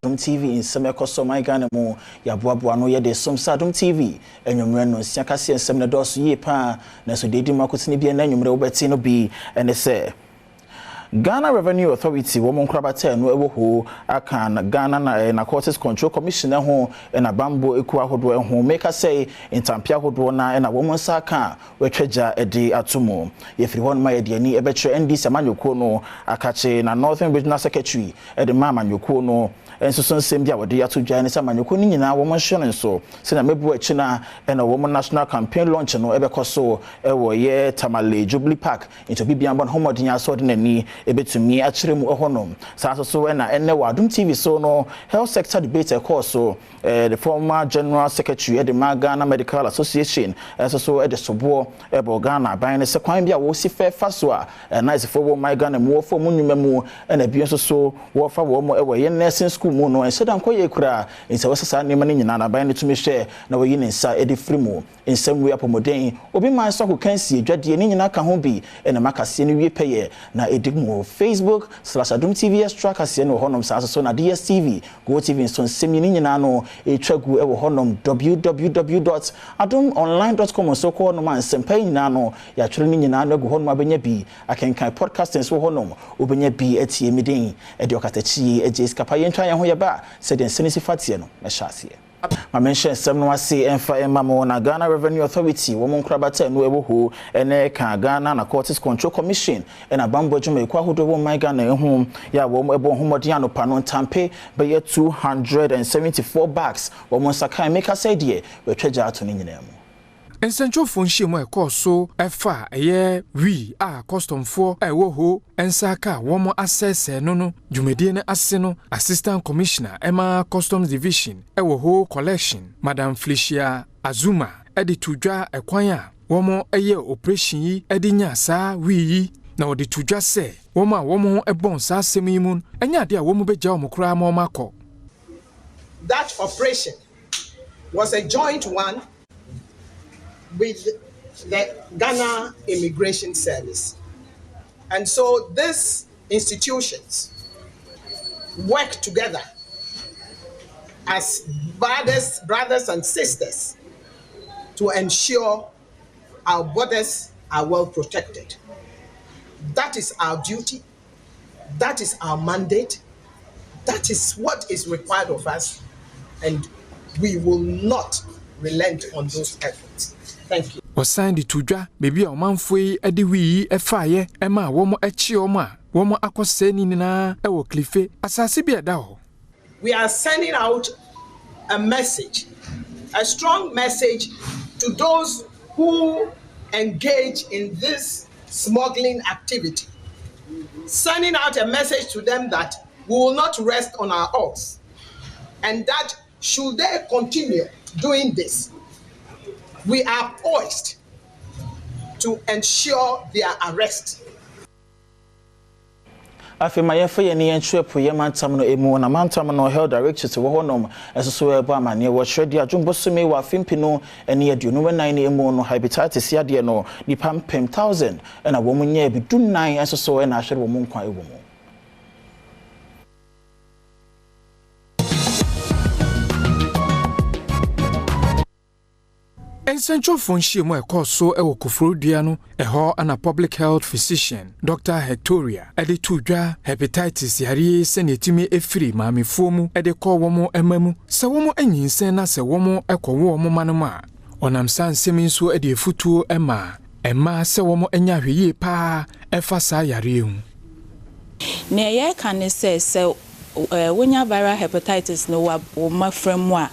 Adom TV in Semekoso my Ghana mo ya boaboa no ye de somsa Adom TV enwumre no siakase ensem na doso ye pa na so dedi makotini bi na enwumre wobeti no bi ene se Ghana Revenue Authority wo monkrabata no ewo ho aka na Ghana na Narcotics Control Commission ho na bambo eku ahodo ho make say intampia ahodo na wo monsa aka wetwaja edi atomo ye firi hon ma ye de ani ebetre NDC amanyoko no akache na Northern Regional Secretary edi ma amanyoko no enso so nsem bia wode ato dwa ne samanyoko ni nyina wo monhye no so se na mebu achi na wo national campaign launch no ebekoso ewo ye Tamale Jubilee Park into bibia mbon homodin aso de nani ebetumi achiremu ohonom so na enne wa Adom TV so no health sector debate course so the former general secretary the Ghana Medical Association so the sobo ebo Ghana ban se kwan bia wo si fe faso a nice for wo my Ghana mo for mu nwumamu na bi so wo fa wo mo ewo ye nursing school mu no ense dan koye kura ense wosasa ne mane nyina na ban ne tumi hwe na wo yi ne nsa edi frimo ensem we apomoden obi man so ko kansi edwade ne nyina ka ho bi na makase ne wie peye na edimu Facebook/Adom TV extra kase no honom so na DSTV Go TV so nsemi ni nyina no etwagu ewo honom www.adomonline.com so ko no man sempa nyina no ya twere ni nyina no gu honom abenya bi akenkan podcasting so honom obenya bi atie midin edi okatachi eje skapa yentwa ye ho ye ba se den senisi fatie no me hyase ma mention sem no ase emfa emamo na Ghana Revenue Authority wo monkrabata no ewo ho ene ka Ghana Narcotics Control Commission ena bambo djuma ekwa hodo wo my Ghana ehum ya wo ebo homodi anopa no ntampe be ye 274 bags wo monsaka make say die we twaja ato ni nyina mu Essential function mo ekoso efa eye wi a custom for ewo ho ensaka womo access no dwumedie ne ase no assistant commissioner Emma Customs Division ewo ho collection Madam Felicia Azuma edi tudwa ekwan a womo eye operation yi edi nya sa wi yi na odi tudwa se womo ebon sa asemi mu enya de a womo beja omokra ma omako. That operation was a joint one with the Ghana Immigration Service. And so these institutions work together as brothers and sisters to ensure our borders are well protected. That is our duty. That is our mandate. That is what is required of us. And we will not relent on those efforts. Thank you. Osan di tudwa bebi a omanfoi edi wi efaye ema womo echi oma womo akoseni nina ewo klife asase bi eda ho. We are sending out a message, a strong message to those who engage in this smuggling activity. Sending out a message to them that we will not rest on our oars, and that should they continue doing this, we are poised to ensure their arrest. Afi mayefa ye ne entwepo ye mantam no emu na mantam no health director to wo honom eso ebo amane wo hwede adwumbosome wa fimpino ene aduonu nan ne emu no hepatitis ya de no nipa 1000 na wo munye bi dunnan eso na ahwere wo munkwa ewo mu. Essential function mo ekoso ewo kofrodua no eho ana public health physician Dr. Hectoria ede tudwa hepatitis yare se netimi efiri maamefo mu ede ko womo emamu se womo anyinsen na se womo ekowo womo manoma onam sansemi nso ede efutuo ema se womo anya hweye pa efa sa yare hu ne ye kan se wonya viral hepatitis no wa mafrem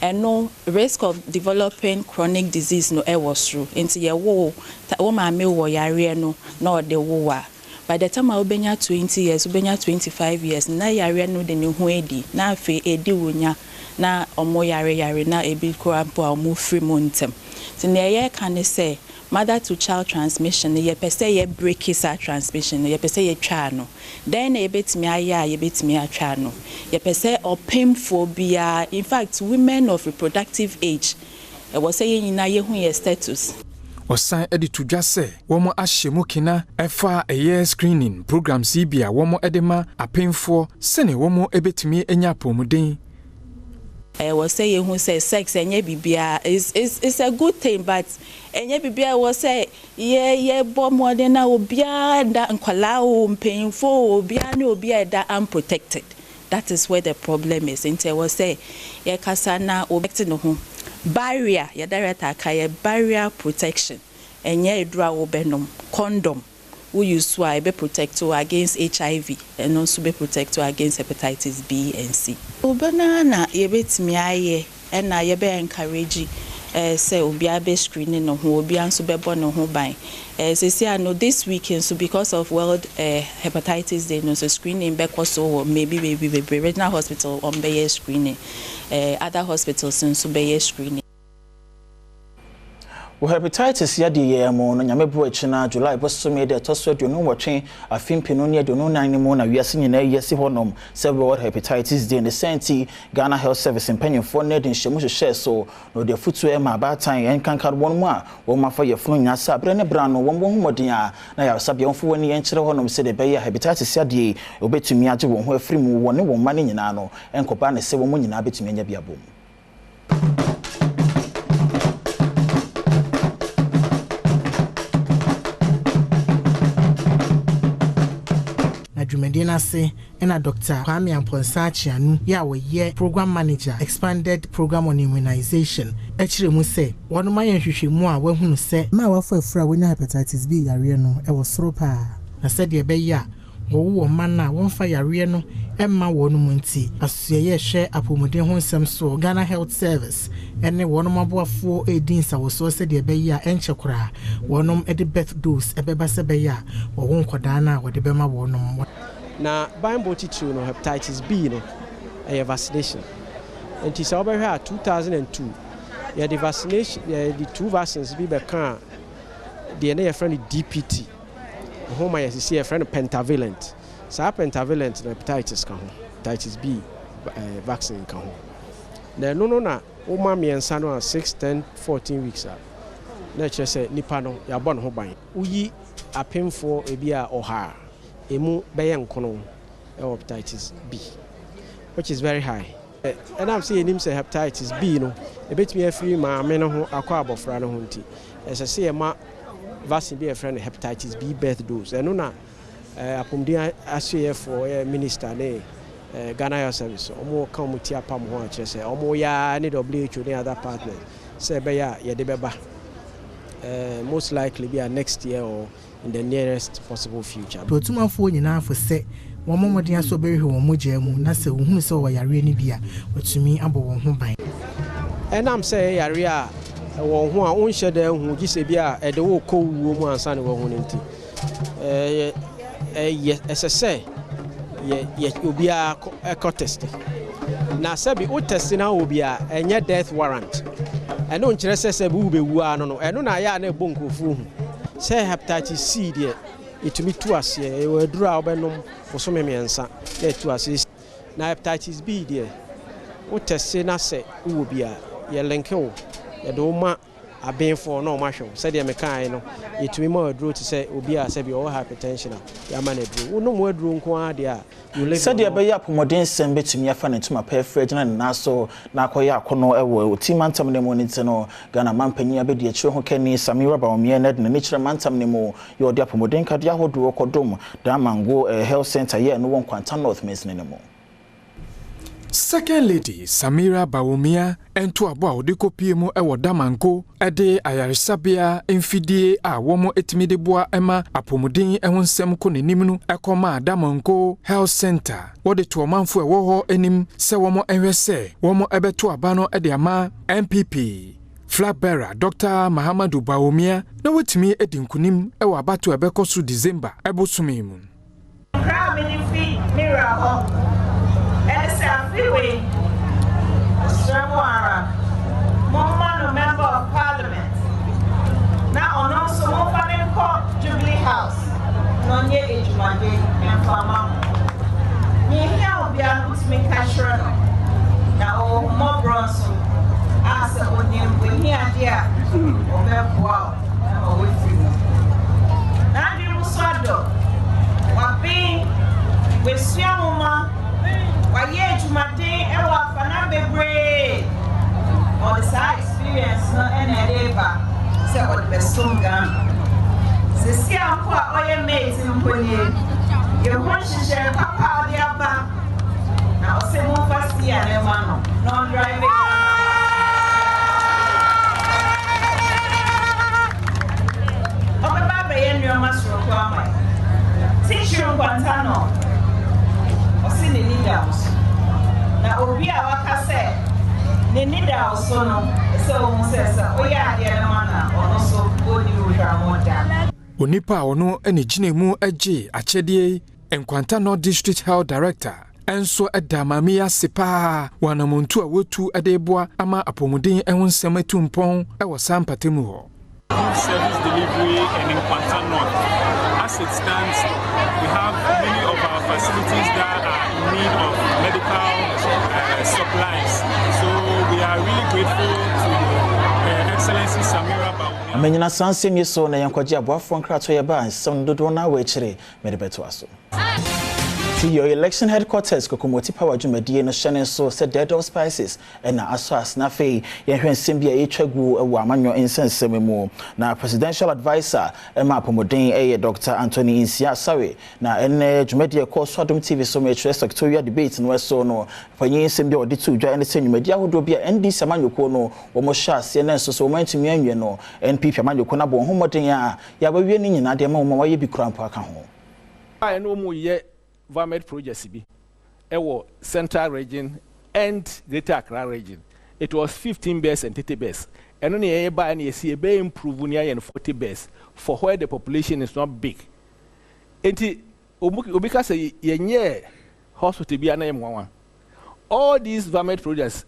a no risk of developing chronic disease no was through into your wo maame wo yare no na ode wo wa by the time obenya 20 years obenya 25 years na yare no de ne ho edi na afi edi wonya na omo yare na ebi krampo a omo free montem tin ye kan say mother to child transmission ye pese ye break is transmission ye pese ye twa no then ye betimi aya ye betimi atwa no ye pese opem phobia. In fact, women of reproductive age was saying na ye hu ye status Osan edi to dwa sɛ wɔn ahyɛ mu kina ɛfa ɛyɛ screening program CB a wɔn ɛde apemfo sɛne wɔn ebetumi enya apɔmuden. Was say who say sex and bibia is a good thing, but and bibia was say yeah bomb more than now bia that and painful bia no bia that unprotected. That is where the problem is. And I was say yeah kasana object no home barrier ya director kaya barrier protection and yeah draw obenum condom. We use why be protect you against HIV and also be protect you against hepatitis B and C. Banana ye bet me aye and na ye be encourage say obi be screening no ho obi anso be born no ho ban. Say I know this weekend so because of World Hepatitis Day no so screening be so maybe regional hospital on be screening other hospitals so be screening. Hepatitis ya de mo no nyame bo akina July bosomi de toso de no wotwe afimpino ne de no nan mu na wiase nyina yesi honom World Hepatitis Day in the senti Ghana Health Service impanyefo ne de nhemu hwehwe so no de futu e ma batan en kankan won mu a wo ma fa ye funu nya sa bre ne bra no wo mo humodin a na ya sabia wonfo woni en kire honom se de be ya hepatitis ya de obetumi age wo ho afiri mu woni wo ma ne nyina no enkopa ne se wo mo nyina betumi anya bia bom. Medina say and a Dr. Kwame Amponsachi anu ya we ye program manager expanded program on immunization. Actually mu say one my nhwehwe mu a we hunu say ma wa fa afura we na hepatitis B yare no e wo soro pa. Na said ye be ya wo man na won fa yare no emma wonu mu nti asuye hwe apomuden ho nsem so Ghana Health Service ene wonom aboafo edin sa wo so said ye be ya enche kura wonom edi birth dose ebeba se be ya wo won koda na wo de be ma wonom. Na Bible teacher no hepatitis B no a vaccination. And it's over here 2002. Yeah, the vaccination, the two vaccines be can the NIDO friend DPT. Home I see a friend pentavalent. So pentavalent hepatitis can hepatitis B vaccine can. Na no oma mi ensa no 6, 10, 14 weeks a. Na che say nipa no ya born ho ban. Uyi apemfo ebi a oha. Emu beyen kono hepatitis B, which is very high. And I'm saying him say hepatitis B no, a bit me free ma no ho akwa abofra no ho nti. As I say ma vaccine be a friend hepatitis B birth dose. And no na apomdia asye for minister ne Ghana Health Service. Omo come ti apam ho a che say omo ya ne WHO ne other partners. Say be ya ye de beba. Most likely be next year or in the nearest possible future. But too much for nyina for say one moment dia so be hwe mo jemu na se wo hunu se wo yare ni bia otumi abo wo ho ban. And I'm say yare a wo ho a unhye da hu gi se bia e de wo kowuo mu ansa ne wo ho nti. Say ye obi a test. Na se bi o test na obi a enye death warrant. And no nkyere se bu be wu ano no eno na ya na ebonkofu hu. Say hepatitis C there, it to me to us here, a draw benum for so many answer, there to us. Now hepatitis B there, what test say na say, who will be a lenko, a doma, a being for no marshal, said the mechano, it to me more draw to say, will be a sebi or hypertension, Yamane drew, no more drew quadia. You said the Abaya Pomodin send bit to me a fan into my pay Frederick and Naso, Nakoya, Kono, Ewo, Timantam Nemonitano, Ghana Mampany, Abedi, Choho Kenny, Samira Baumia, Ned, and Nature Mantam Nemo, your dear Pomodin Kadiaho, Duokodom, Damango, a health center here, no one quantum north miss anymore. Second Lady Samira Baumia ento abo de kopiemu ewo damanko ede ayaresabia emfidie a womo etimide boa ema apomuden ehonsem ko nenim nu ekoma damanko health center wode to manfo ewo ho enim se womo enhwese womo ebeto aba no ede ama MPP flag bearer Dr. Mahamadu Baumia na wotimi edinkunim ewo abato ebekoso December ebosumi mu Freeway, Mama, member of Parliament. Now, on also Mopane Court, Jubilee House, Nonya Ejumade, and Fama. Here will be able to make a sure now, more bronze. As a Onion, when he had here, wow, Adom. Wabi, we Siamuma, Waye Jumade, Ewa Fanabebre. Or the side experience, no NIDO, say what the best song gun. The Siampa, Oye mates in Pony. You want to share Papa the Abba. Now, say more fast here, non driving. Teach you Guantano or see the NIDO. Now, Obia Waka said, the NIDO so almost says, oh, yeah, the other man, or also good you are Onipa ono ene gine mu agye akyedie Nkwantano District Health Director enso edamami asepa wanamuntu a wotu edeboa ama apomuden ehun nsem atumpon ewo sampatemu ho. Service delivery and in Nkwantano, as it stands, we have many of our facilities that are in need of medical supplies. So we are really grateful to Excellency Samira Bawumia. Amenyina sanse mi so na yankwaje aboafo nkrato ye ba nsem dodo na we kire medebeto aso. Your election headquarters Kokomoti Power Jumedie no Shannon so said dead of spices and na aso asnafe ye hwen sembia ye twagu ewo amanyo insensem mu na presidential advisor Emma Pomoden Dr. Anthony Insia Sawe na ene Jumedie call so Adom TV so much sectorial debate no so no fanyin sembia odi tu dwa ene Jumedie ahodo bia NDC amanyoko no wo mo sha se na so mantumi anwe no NPP amanyoko na bo homoden a ya ba wie ni nyina de ma wo ma ye bi kurampo aka ho I no mu ye Varmed projects be Central region and Greater Accra region. It was 15 beds and 30 beds. And only by and you see a bay improve near and 40 beds for where the population is not big. And Obika say ye hospital be an M1. All these Varmed projects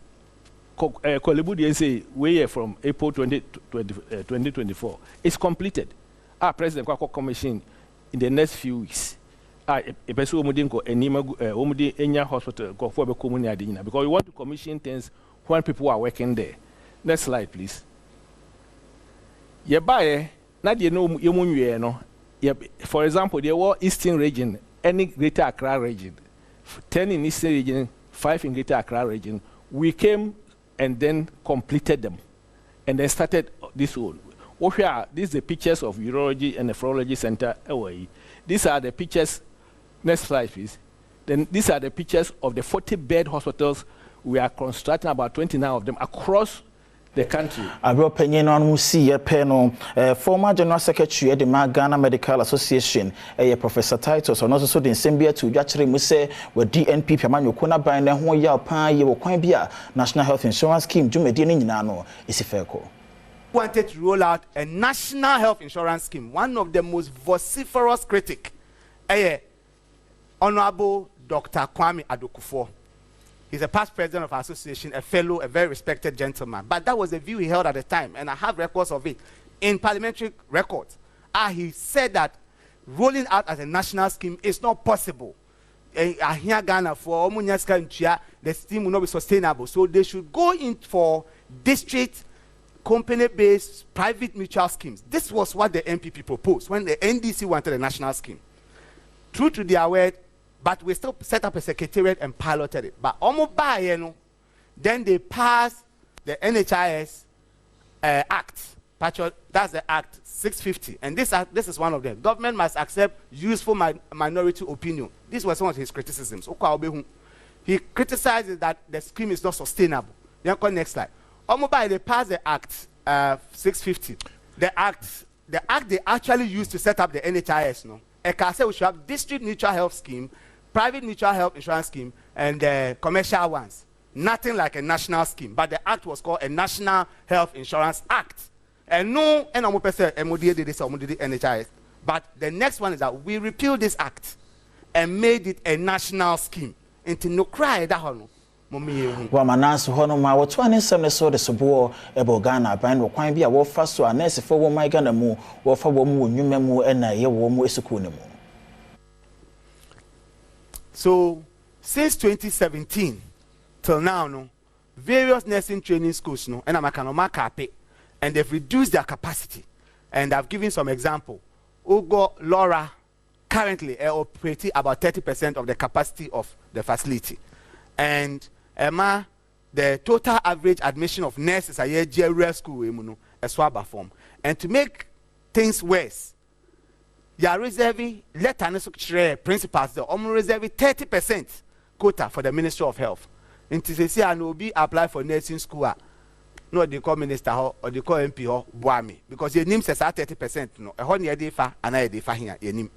Kolebudi say way from April 2024 is completed. Our President Kwako Commission in the next few weeks. A person who didn't go any hospital go for the community because we want to commission things when people are working there. Next slide, please. Yebaye, not you know you no. For example, there were Eastern region, any Greater Accra region, 10 in Eastern region, 5 in Greater Accra region. We came and then completed them, and then started this one. These are the pictures of urology and nephrology center. These are the pictures. Next slide, please. Then these are the pictures of the 40-bed hospitals. We are constructing about 29 of them across the country. Abro penyen on musi ye peno former general secretary of the Ghana Medical Association Professor Titus on also the sembia to jachire mu se we DNP amanyoko na ban na ho ya pa ye wo kwan bia National Health Insurance Scheme jumedi ni nyina no isifeko. Wanted to roll out a national health insurance scheme. One of the most vociferous critics, Honorable Dr. Kwame Adokufo. He's a past president of our association, a fellow, a very respected gentleman. But that was the view he held at the time, and I have records of it in parliamentary records. He said that rolling out as a national scheme is not possible. Here Ghana for the scheme will not be sustainable. So they should go in for district company-based private mutual schemes. This was what the MPP proposed when the NDC wanted a national scheme. True to their word, but we still set up a secretariat and piloted it. But almost by then they passed the NHIS Act. That's the Act 650. And this is one of them. Government must accept useful minority opinion. This was one of his criticisms. He criticizes that the scheme is not sustainable. Then next slide. Almost by they passed the Act 650. The act they actually used to set up the NHIS. We should have district mutual health scheme, private mutual health insurance scheme, and commercial ones. Nothing like a national scheme. But the act was called a National Health Insurance Act. And no, and I'm MOD did this or did NHIS. But the next one is that we repealed this act and made it a national scheme. Until no cry that one. Wa mananso hono ma wo 27 so de sobo ebo Ghana ban wo kwan bia wo fa so anese fo wo mai Ghana mu wo fa wo mu nwuma mu na ye wo mu esuku ne mu. So since 2017 till now various nursing training schools and amakanoma kape and they've reduced their capacity, and I've given some example. Ugo Laura currently operate about 30% of the capacity of the facility. And the total average admission of nurses a year general school a swab form. And to make things worse, you are reserving letter principals the reserving 30% quota for the Ministry of Health. And to say I will be apply for nursing school. No, they call minister or they call MP or Boami because your name says 30%. No, a honey defa and I defa here. Your name,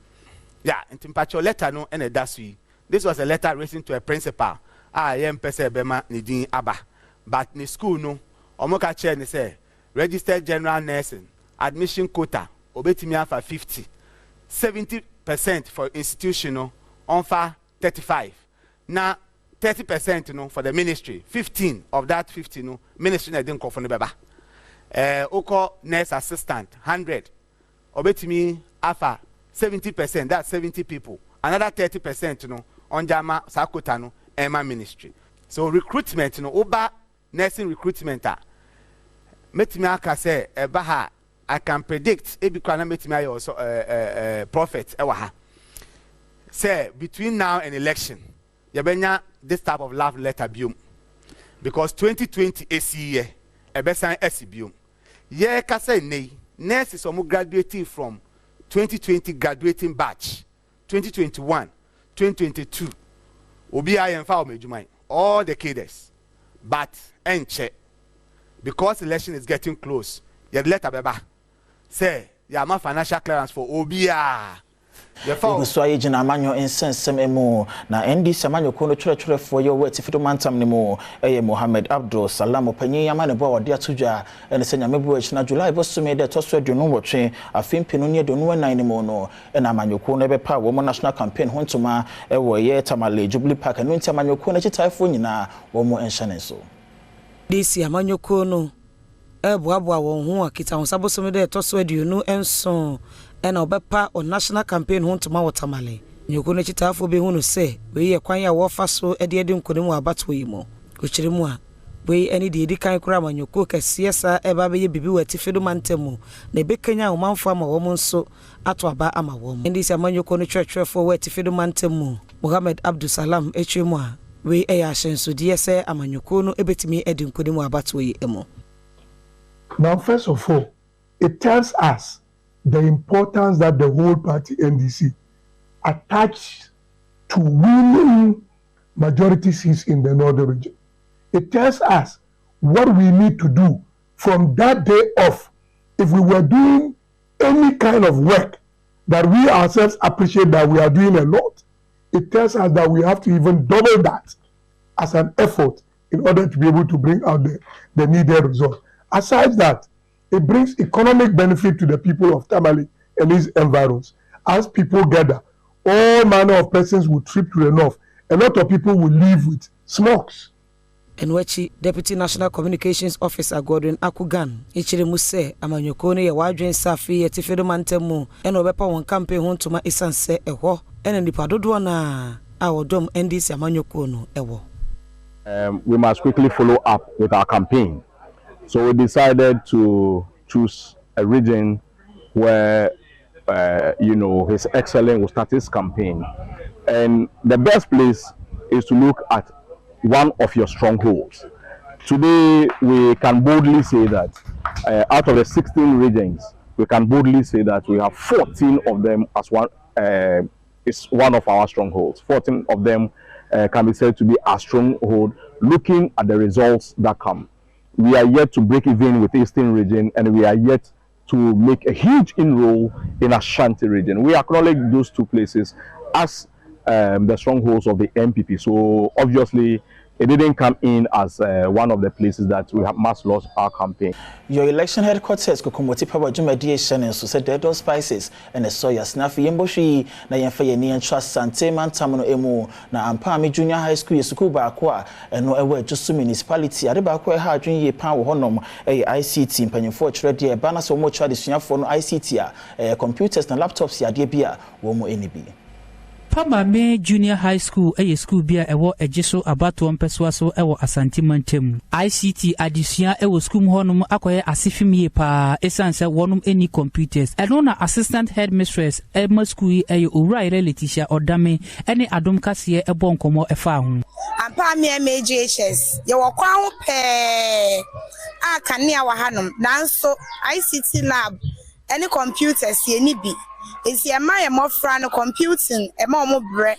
yeah. And in patch your letter no and a dasui. This was a letter written to a principal. I am pese bema nidin aba, but ni school no. Omoka chair ni say registered general nursing admission quota obetimi for 50, 70% for institutional on for 35. Now 30% no for the ministry, 15 of that 50 no ministry na didn't call for the baba. Oko nurse assistant 100 obetimi afa 70%, that's 70 people. Another 30% no on jama sakota no Emma ministry. So recruitment no oba nursing recruitment metimi aka say ebaha I can predict ebi kwa na metimi also prophet ewa ha. Say between now and election yabenya this type of love letter biom because 2020 year ebesan biom ye ka say nei nurses omo graduating from 2020 graduating batch 2021 2022 obi ayen fa omejumai all the cadres but enche because election is getting close ye letter beba say ya ma financial clearance for obia so I jina manyo insensem emu na endi samanyo kono chore for your wet if mantam nemo Mohammed Abdul Salam opanyi yamane bo wode atudwa ene senya mebu na July bo so me de to so aduonu wotwe afempenu ne aduonu nan nemo no ena amanyo kono ebepa wo national campaign hontoma ewo ye Tamale Jubilee Park enu nti amanyo kono chitaifo nyina wo mo enhane so this amanyo kono eboabua wo ho akita ho sabo so me de to so aduonu enso ena obepa on national campaign hontoma wotamale nyoko na chitafo be hunu se we ye kwan ya wo fa so ede nkonimu abato yimo kochirimu a we eni de edi kan kura manyoko kase sa eba be ye bibi wati fedo mantemu na bekanya wo manfo ama wo nso ato aba ama wo ndi se manyoko no twetwefo wati fedo mantemu Mohammed Abdul Salam echemu a we eya hyenso de se amanyoko no ebetimi edi nkonimu abato yi emo. Now first of all, it tells us the importance that the whole party NDC attached to winning majority seats in the northern region. It tells us what we need to do from that day off. If we were doing any kind of work that we ourselves appreciate that we are doing a lot, it tells us that we have to even double that as an effort in order to be able to bring out the needed result. Aside that, it brings economic benefit to the people of Tamale and its environs. As people gather, all manner of persons will trip to the north. A lot of people will live with smokes. And Enwechi Deputy National Communications Officer Gordon Akugan, Ichirimu se amanyokone ya wadwen safi ya tifedo mantemu eno bepa won campaign hontoma isanse eho ene nipa dodo na Adom NDC amanyokono ewo. We must quickly follow up with our campaign. So we decided to choose a region where, His Excellency will start his campaign. And the best place is to look at one of your strongholds. Today, we can boldly say that out of the 16 regions, we can boldly say that we have 14 of them as one, is one of our strongholds. 14 of them can be said to be our stronghold, looking at the results that come. We are yet to break even with Eastern region, and we are yet to make a huge inroad in Ashanti region. We acknowledge those two places as the strongholds of the MPP. So obviously, it didn't come in as one of the places that we have must lost our campaign. Your election headquarters Kokomoti Power Jumadiation and so said dead spices and a soya snaffy yemboshi na yemfa ni entrust sante mantamono emu na ampami junior high school yesukuba akwa eno ewe just municipality adeba akwa ha adwun ye pan wo honom ICT mpanyefo chire de bana so mo chwa de suafo no ICT computers na laptops ya de bia wo mo enibi. Pamame Junior High School school bia ewo ejiso abato mpeswa so ewo Asante Mantem. ICT adisua ewo school honum akoye asifimie pa esanse wonum any computers. Eno na assistant headmistress Emma school Uraire Letitia Odame ene Adom kase ebo nkomo efa ho. Ampa me NHIS ye wo kwa ho pe aka ne awa hanom nanso ICT lab ene computers ye ni bi esi ema ye mofra no computing ema omo bre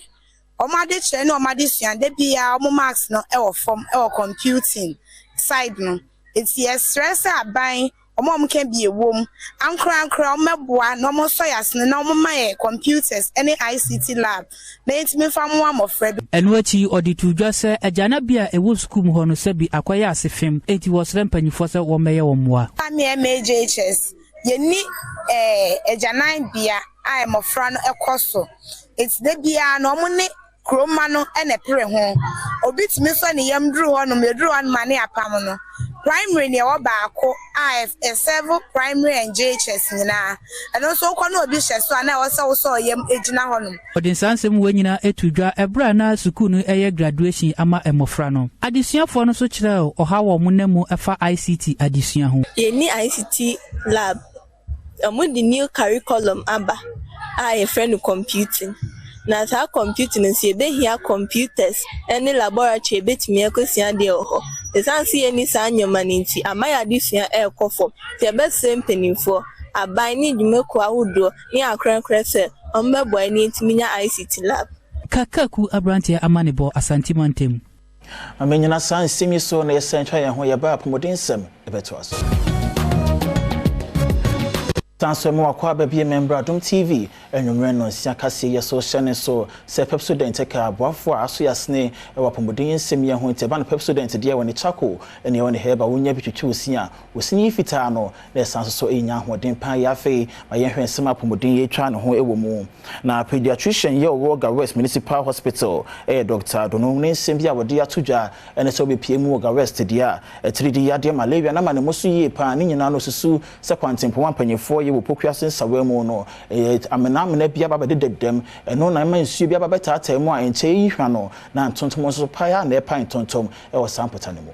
omade chere no omade suande bia omo marks no e wo form e wo computing side no esi stress aban omo can be a womb ankra omeboa no mo so yasne na omo maye computers any ICT lab na intime fam one of Fred eno achi auditu dwase ajana bia e wo school ho no se bi akwaya asefem enti wo sere mpanyifo se wo meye wo moa ami MHS yeni ejanan bia I am ofra no ekoso it's the bia no mo ne kroma no ene pere ho obitimi so ne yam duru ho no meduru an mane apam no primary ne wo baako IF7 primary and JHS nyina and also ko no obi hyeso ana wo so yam ejina ho no odinsansem wanyina etudwa ebra na school no eye graduation ama emofra no adesuafo no so kire oha wo mo namu efa ICT adesua ho yeni ICT lab the new curriculum aba I friend computing na sa computing nsi be here computers any laboratory betimi ekosia de ho esansi eni sa nyoma nti amaya disua ekofo te be same for aban ni dwumeko ahodo ni akrenkre se ombebo ani ntiminya ICT lab kakaku abrantia amanebo Asante Mantem amenyina san simi so na yesenchwa ye ho ye ba pomodensem ebeto aso Tanso mo akwa ba bi member Adom TV enwumre no sia kase ye so hyene so se pepsodent ka aboafo aso yasne e wapomodin nsem ye ho nteba no pepsodent de woni chako ene woni heba wonya bitwitwi osia osini fita no na sanso so enya hoden pan ya fe ma ye hwen nsem apomodin ye twa no ho ewo mu na pediatrician ye wo West Municipal Hospital Dr. Adom ne nsem bia wode atodwa ene so be piemu West dia 3D ya de malaria na ma ne moso ye pan ni nyina no susu se kwantempo wampanyefo wo pokuasen sawemu no amena bia baba dedem eno na ma nsu bia baba tata mu a enche yi hwa no na ntontom so paya na epa ntontom e wo sampota ne mu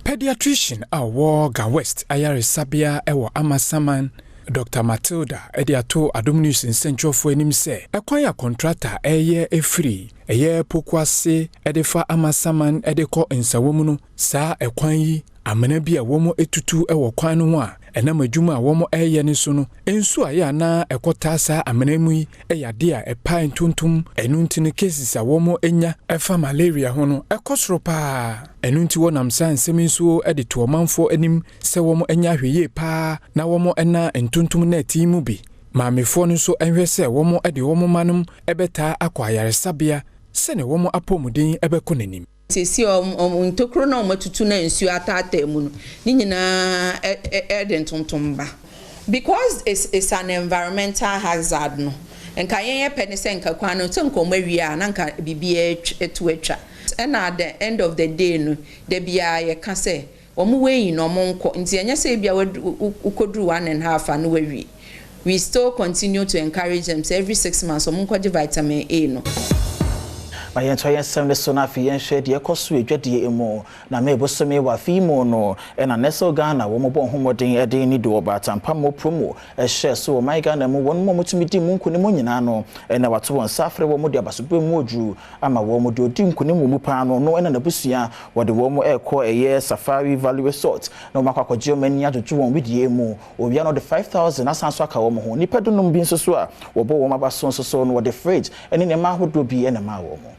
pediatrician awo West ayare sabia ewo Amasaman Dr. Matilda ediato Adom News nsentwofo anim se ekwan ya contractor eye efri eye pokuase edefa Amasaman edekọ nsawemu no saa ekwan yi amena bia womo etutu ewo kwan no a ena madwuma womo eye ne so no ensu aya na ekota saa amena mu yi eyade a epa ntuntum enuntine cases a womo enya efa malaria ho no ekosoro pa enunti wonam san seminso edito omanfo anim se womo enya hweye pa na womo ena ntuntum na atimu bi maamefo no so enhwe se womo ede womo manum ebeta akwa yaresabia se ne womo apomuden ebeko nanim sisi ntokro na omatutu na nsu atata mu no ni nyina ntontomba because it's an environmental hazard no enka yen pene se enka kwan no nko mawia na nka bibia etu atwa and at the end of the day no de bia ye ka se omo weyi no omo nko nti enya se bia ukodru 1.5 no wawi we still continue to encourage them so every 6 months omo nko vitamin A no Mayen twa yensem le so na fi yenhwe de ekoso edwade emo na me bosome wa fi mo no e na neso Ghana wo mo bon homoden e de NIDO batampa mo promo e hye so my Ghana mo won mo mutumi di mu nkuni mo nyina no e na wato won safre wo mo de abasobe mu odru ama wo mo de odi nkuni mo pa no no e na nabusua wo de wo mo ekọ eye Safari Valley Resort no makwa Germany ajoju won widie mu obia no de 5000 asanso aka wo mo ho nipa dunum bi nso so a wo bo wo mabaso nso so no wo de fridge ene ne ma hodo bi ene ma wo mo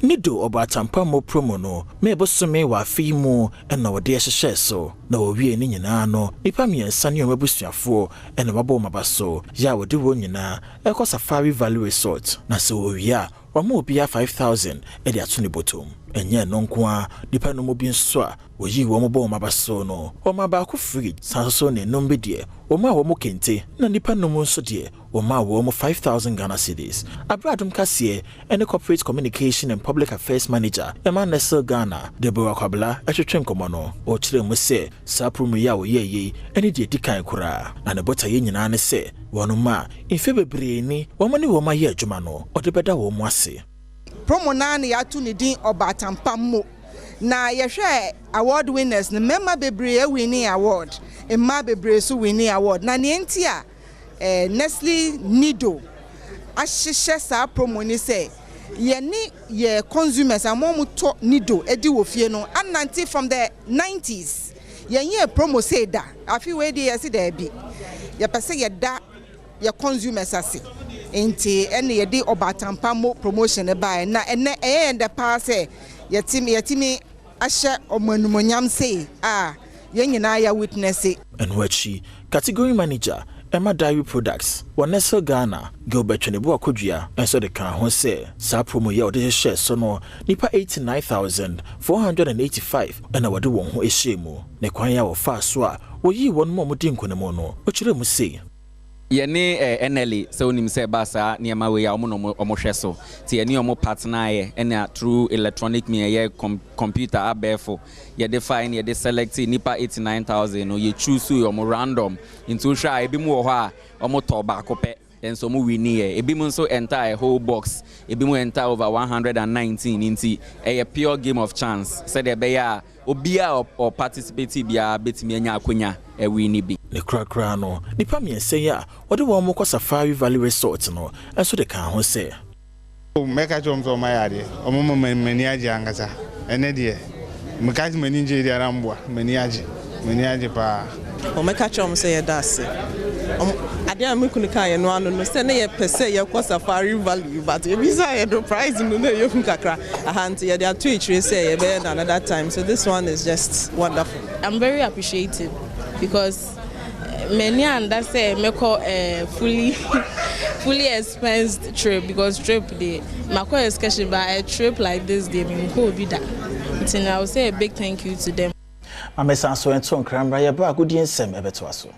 NIDO obatampa mo promo no me bosome wa fi mu ena wode hyehye so na owie ni nyina no nipa miensa ne omabusuafo ena mabo mabaso ya wode wo nyina ekọ Safari Valley Resort na so owia wama obia 5000 ede atune botom enye no nko a nipa no mobi nso a oyi wo mabo mabaso no o maba ko free sanso ne nombe de o ma wo mo kente na nipa no mo nso de Oma wo 5,000 Ghana cedis. Adom Kasie and the Corporate Communication and Public Affairs Manager Emma Nessel Ghana Deborah Kwabla Etwetwem komono o kire mu se saprumu ya wo ye ene de dikan kura na ne bota ye nyina ne se wonuma infe bebre ni womane woma ye adwuma no o de beda wo mu ase promo na ne yatu ne din Obatampammo na yehwe award winners ne member bebre winning award emma bebre so winning award na ne enti a Nestle NIDO ahyehyɛ saa promo ni say ye consumers amomu to NIDO edi wo fie no ananti from the 90s ye promo say da afi we dey yesi da bi ye pese ye da ye consumers ase enti ene ye di Obatampammo promotion by na ene the pass yetimi ahye omanumonyam say ye nyina ya witness it and wachi category manager Emma Dairy Products, Nessel Ghana, Gilbert Chenebo Akudua, and so the can who say, Sa promo ye or the share so no, nipa 89,485, and I would do one who is shame. Nequania or fast swa, or ye one more mudinkonemono, which you must say. Yene NLE so nim se basa niema we ya omo hweso ti eni omo partner ye ena through electronic me ye computer abefo ye define ye de select nipa 89,000 no ye choose omo random into sha ebi mu wo ho a omo to ba kope and so mu win ye ebi mu so enter a whole box ebi mu enter over 119 inti a pure game of chance said the be ya obia or participate bia betimi anya akonya e win bi ne krakra no nipa me say ya ode wo mo Safari Valley Resort no enso de kan ho say meka chom so mayade omo mani age angasa ene de meka mani nje de aramboa mani age pa o meka chom say ya dase ade am kunika ye no anu no say na ye pese ye ko Safari Valley but e bi say the price no na ye kakra ahant ye dey to each say ye be another time, so this one is just wonderful. I'm very appreciative because many understand make a fully expensed trip because trip the mako excursion by a trip like this they mean go be that. So I will say a big thank you to them. I'm a sanso and son crambra ya ba good sem ebeto aso.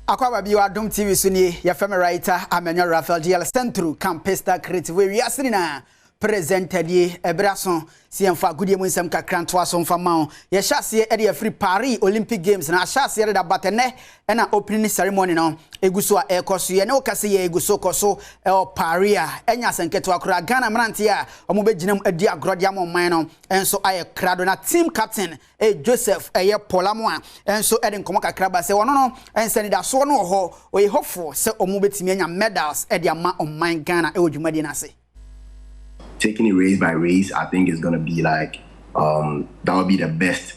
Akwa bi Adom TV so ni ya fam writer Emmanuel Raphael DL Centro Campesta Creative we asrina presented ye ebrason siemfa gudie mu nsem kakra nto aso mfa ma ye hyase e de free Paris Olympic Games na hyase e da batene e na opening ceremony no eguso a ekoso ye ne okase ye eguso koso e o Paris a enya senketo akura Ghana mrante a omo beginam adi agrodi amman no enso aye krado na team captain Joseph eye Polamo a enso e de nkomo kakra ba se wono no ense ni da so no ho o ye hofo se omo betimi anya medals e de ama omman Ghana e odwumadi na se. Taking it race by race, I think is going to be like, that would be the best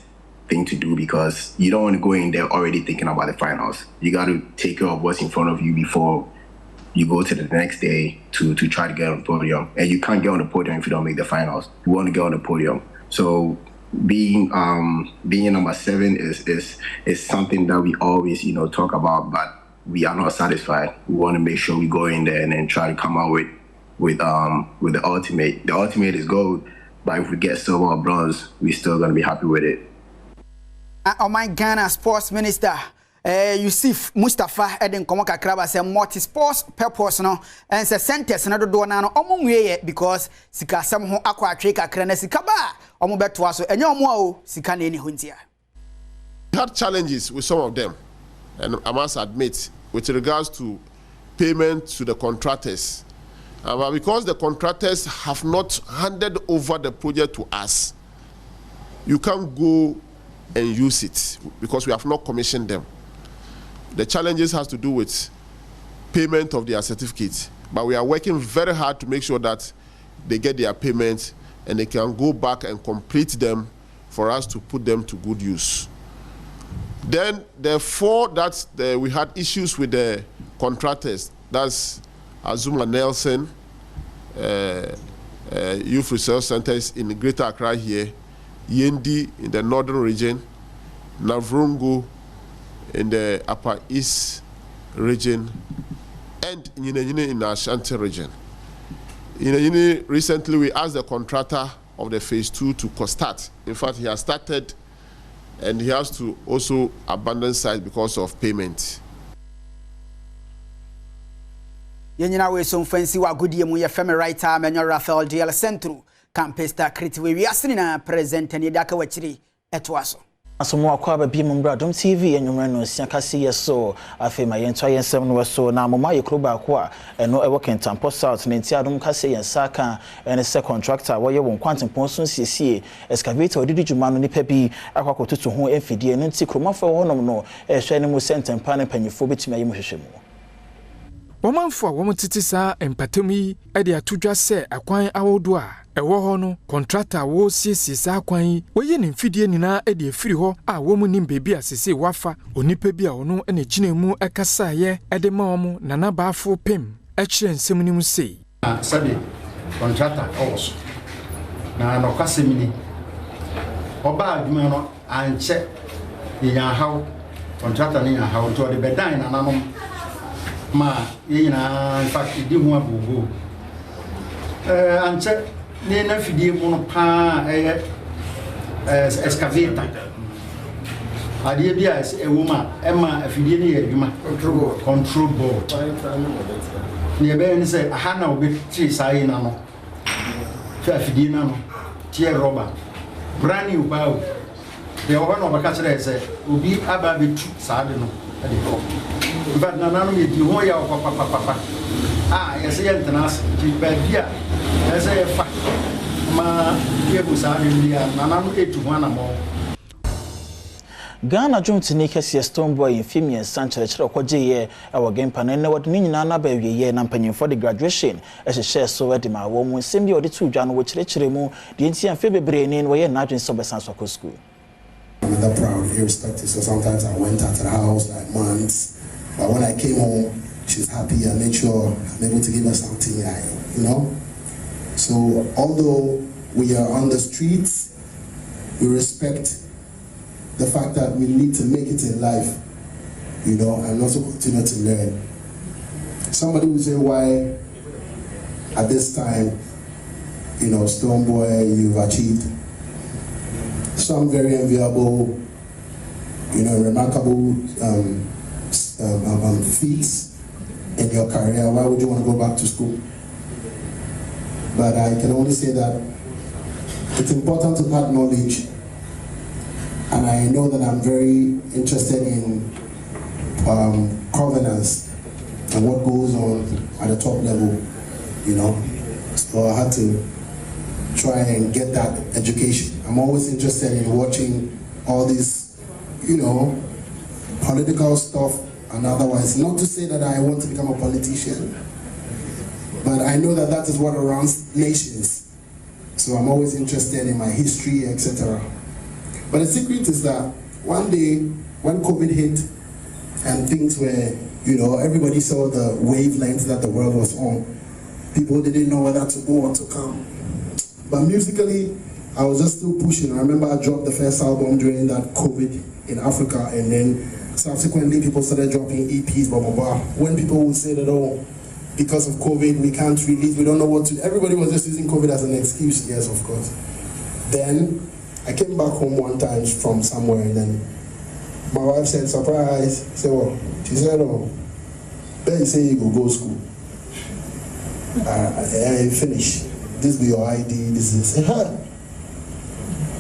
thing to do because you don't want to go in there already thinking about the finals. You got to take care of what's in front of you before you go to the next day to try to get on the podium. And you can't get on the podium if you don't make the finals. You want to get on the podium. So being number 7 is something that we always, talk about, but we are not satisfied. We want to make sure we go in there and then try to come out with the ultimate. The ultimate is gold, but if we get silver or bronze, we're still gonna be happy with it. My Ghana sports minister, Yusuf Mustafa, Eden Komoka Kraba say multi-sports purpose no, and say centers na do na no omo because sika sam ho akwa atwe kakra na sika ba omo beto aso enye omo o sika na eni huntia. We had challenges with some of them, and I must admit, with regards to payment to the contractors. But because the contractors have not handed over the project to us, you can't go and use it because we have not commissioned them. The challenges has to do with payment of their certificates, but we are working very hard to make sure that they get their payment and they can go back and complete them for us to put them to good use. Then the 4 that we had issues with the contractors, that's Azuma Nelson, Youth Research Centers in Greater Accra here, Yendi in the northern region, Navrungu in the Upper East region, and Nyinanyini in the Ashanti region. Recently we asked the contractor of the phase 2 to start. In fact, he has started and he has to also abandon site because of payment. Yenyina we so fancy wa godie mu ye femi writer Menyo Rafael DL Centro Campesta Critiwe wi asini na present ni daka wachiri etwaso. Asomo akwa ba bi mu Adom TV enwumre no siakase yeso afema yentwa yensem no so na mama ye kroba akwa eno ewo Kentampo South ne nti Adom kase yensaka ene se contractor wo ye won kwantempo so siesie excavator odidi djuma no nipa bi akwakototo ho emfidie no nti kromafo ho no ehwe ne mu sentempa ne panyifo betime ayi mu hwehwemu. Womanfo a womtiti saa empatemi ede atodwa se akwan awodo a ewo ho no contractor wo siesie saa akwan wo ye ne mfidie nyina ede afiri ho a wo mu nim bebi asese wafa onipa bi a ono ene gina mu ekasa ye ede ma omo nana baafo pem ekire nsem nim sei sabe contractor also na no kasemini oba adwuma no anche nya hawo contractor nya hawo to de bedan na nanom ma yina in fact di ho abugo anche ne na fidie mu no pa excavator adie bi a ewuma ema afidie ne adwuma control board ne be ni say aha na obi ti sai na no fa afidie na no tie rubber brand new bawo de o no baka kire say obi aba betu saa de no ade ko but na nanu ye di ho ya papa yes yentenas ti badia yes fa ma ye busa ni dia na nanu etu ho na mo Ghana Jontini kese Stone Boy in film yen sanchere kwaje ye awo gempa na wode ni nyina na ba wie ye na mpanyin for the graduation ehye so ede ma wo mu nsem bi ode tu dwa no wo kirekire mu de nti an fe bebre ni wo ye na adwen so besan so school. I'm that proud, irrespective. So sometimes I went out to the house like months, but when I came home, she's happy. I made sure I'm able to give her something, you know. So although we are on the streets, we respect the fact that we need to make it in life, you know, and also continue to learn. Somebody will say, why at this time, you know, Stone Boy, you've achieved some very enviable, you know, remarkable feats in your career. Why would you want to go back to school? But I can only say that it's important to acknowledge, and I know that I'm very interested in governance and what goes on at the top level, you know. So I had to try and get that education. I'm always interested in watching all this, you know, political stuff and otherwise. Not to say that I want to become a politician, but I know that that is what runs nations. So I'm always interested in my history, etc. But the secret is that one day when COVID hit and things were, you know, everybody saw the wavelength that the world was on. People didn't know whether to go or to come. But musically, I was just still pushing. I remember I dropped the first album during that COVID in Africa, and then subsequently people started dropping EPs, blah, blah, blah. When people would say that, oh, because of COVID, we can't release, we don't know what to do. Everybody was just using COVID as an excuse, yes, of course. Then I came back home one time from somewhere, and then my wife said, surprise. I said, well, she said, oh, then you say you go school. I finish. This be your ID, this is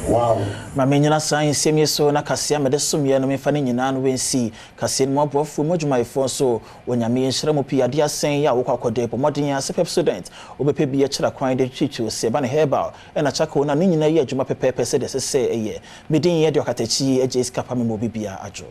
wow. Mama nyina san semye so na kasia mede somye no mefa ne nyina no wensi kasia no mabofo modwumaifo so onyame nhira mo pia de asen ya wokwakwode pomoden ya sepep student obepe bi akira kwan de chichu se ba ne herbal na chako na ne nyina ye adwuma pepepe se de sese eye medin ye de okatachi eje skapa me mo bibia ajo.